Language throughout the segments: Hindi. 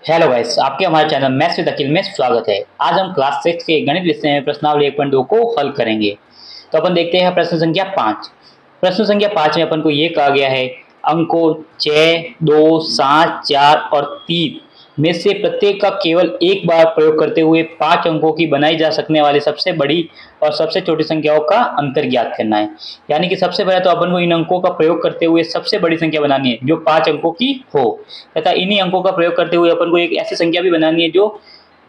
हेलो गाइस, आपके हमारे चैनल मैथ्स विद अखिल में स्वागत है। आज हम क्लास 6 के गणित विषय में प्रश्नावली 1.2 को हल करेंगे। तो अपन देखते हैं प्रश्न संख्या 5। प्रश्न संख्या 5 में अपन को ये कहा गया है, अंकों 6, 2, 7, 4 और 3 में से प्रत्येक का केवल एक बार प्रयोग करते हुए 5 अंकों की बनाई जा सकने वाली सबसे बड़ी और सबसे छोटी संख्याओं का अंतर ज्ञात करना है। यानी कि सबसे पहले तो अपन को इन अंकों का प्रयोग करते हुए सबसे बड़ी संख्या बनानी है जो 5 अंकों की हो, तथा इन्हीं अंकों का प्रयोग करते हुए अपन को एक ऐसी संख्या भी बनानी है जो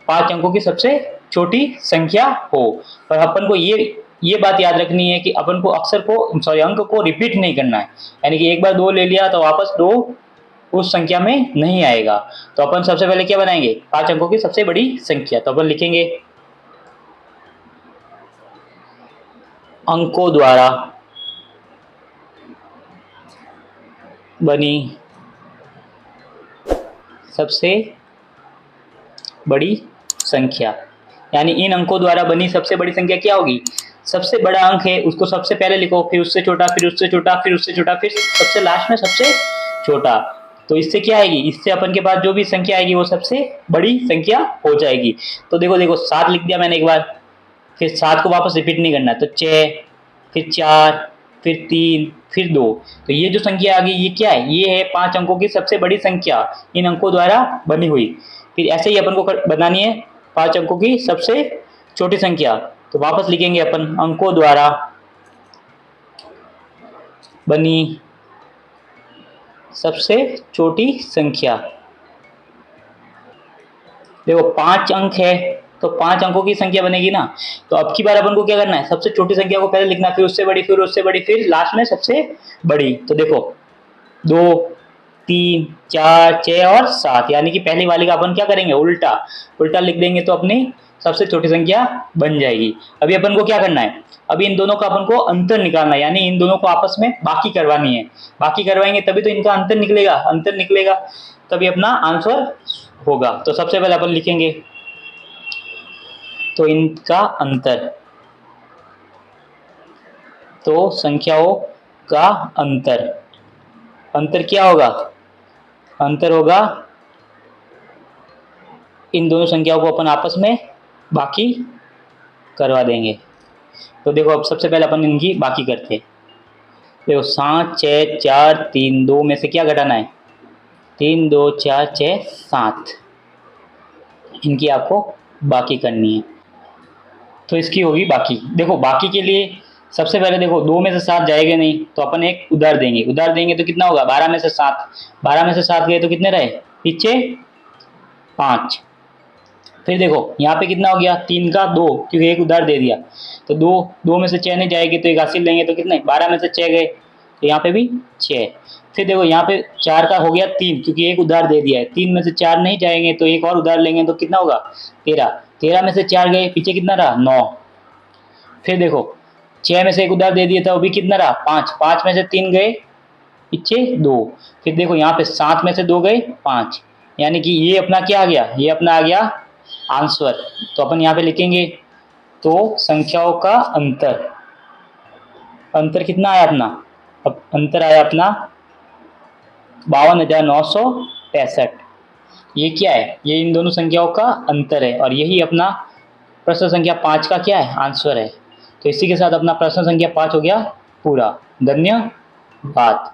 5 अंकों की सबसे छोटी संख्या हो। पर अपन को ये बात याद रखनी है कि अपन को अक्षर को अंक को रिपीट नहीं करना है। यानी कि एक बार 2 ले लिया तो वापस 2 उस संख्या में नहीं आएगा। तो अपन सबसे पहले क्या बनाएंगे, 5 अंकों की सबसे बड़ी संख्या। तो अपन लिखेंगे अंकों द्वारा बनी सबसे बड़ी संख्या। यानी इन अंकों द्वारा बनी सबसे बड़ी संख्या क्या होगी, सबसे बड़ा अंक है उसको सबसे पहले लिखो, फिर उससे छोटा, फिर उससे छोटा, फिर उससे छोटा, फिर सबसे लास्ट में सबसे छोटा। तो इससे क्या आएगी, इससे अपन के पास जो भी संख्या आएगी वो सबसे बड़ी संख्या हो जाएगी। तो देखो देखो 7 लिख दिया मैंने एक बार, फिर 7 को वापस रिपीट नहीं करना। तो 6, फिर 4, फिर 3, फिर 2। तो ये जो संख्या आ गई ये क्या है, ये है 5 अंकों की सबसे बड़ी संख्या इन अंकों द्वारा बनी हुई। फिर ऐसे ही अपन को बनानी है 5 अंकों की सबसे छोटी संख्या। तो वापस लिखेंगे अपन अंकों द्वारा बनी सबसे छोटी संख्या। देखो 5 अंक है तो 5 अंकों की संख्या बनेगी ना। तो अब की बार अपन को क्या करना है, सबसे छोटी संख्या को पहले लिखना, फिर उससे बड़ी, फिर उससे बड़ी, फिर लास्ट में सबसे बड़ी। तो देखो 2, 3, 4, 6 और 7, यानी कि पहली वाली का अपन क्या करेंगे, उल्टा उल्टा लिख देंगे तो अपनी सबसे छोटी संख्या बन जाएगी। अभी अपन को क्या करना है, अभी इन दोनों का अपन को अंतर निकालना है, यानी इन दोनों को आपस में बाकी करवानी है। बाकी करवाएंगे तभी तो इनका अंतर निकलेगा, अंतर निकलेगा तभी अपना आंसर होगा। तो सबसे पहले अपन लिखेंगे तो इनका अंतर, तो संख्याओं का अंतर, अंतर क्या होगा, अंतर होगा इन दोनों संख्याओं को अपन आपस में बाकी करवा देंगे। तो देखो अब सबसे पहले अपन इनकी बाकी करते हैं। देखो 7, 6, 4, 3, 2 में से क्या घटाना है, 3, 2, 4, 6, 7, इनकी आपको बाकी करनी है। तो इसकी होगी बाकी। देखो बाकी के लिए सबसे पहले देखो 2 में से 7 जाएगा नहीं तो अपन एक उधार देंगे, उधार देंगे तो कितना होगा, 12 में से 7, 12 में से 7 गए तो कितने रहे, पीछे 5। फिर देखो यहाँ पे कितना हो गया, 3 का 2, क्योंकि एक उधार दे दिया। तो 2 में से 6 नहीं जाएगी तो एक हासिल लेंगे तो कितने, 12 में से 6 गए तो यहाँ पे भी 6। फिर देखो यहाँ पे 4 का हो गया 3, क्योंकि एक उधार दे दिया है। 3 में से 4 नहीं जाएंगे तो एक और उधार लेंगे तो कितना होगा, 13। 13 में से 4 गए, पीछे कितना रहा, 9। फिर देखो 6 में से एक उधार दे दिया था, वो भी कितना रहा, 5। 5 में से 3 गए, पीछे 2। फिर देखो यहाँ पे 7 में से 2 गए, 5। यानी कि ये अपना क्या आ गया, ये अपना आ गया आंसर। तो अपन यहाँ पे लिखेंगे तो संख्याओं का अंतर, अंतर कितना आया अपना, अब अंतर आया अपना 52,965। ये क्या है, ये इन दोनों संख्याओं का अंतर है और यही अपना प्रश्न संख्या 5 का क्या है, आंसर है। तो इसी के साथ अपना प्रश्न संख्या 5 हो गया पूरा। धन्यवाद।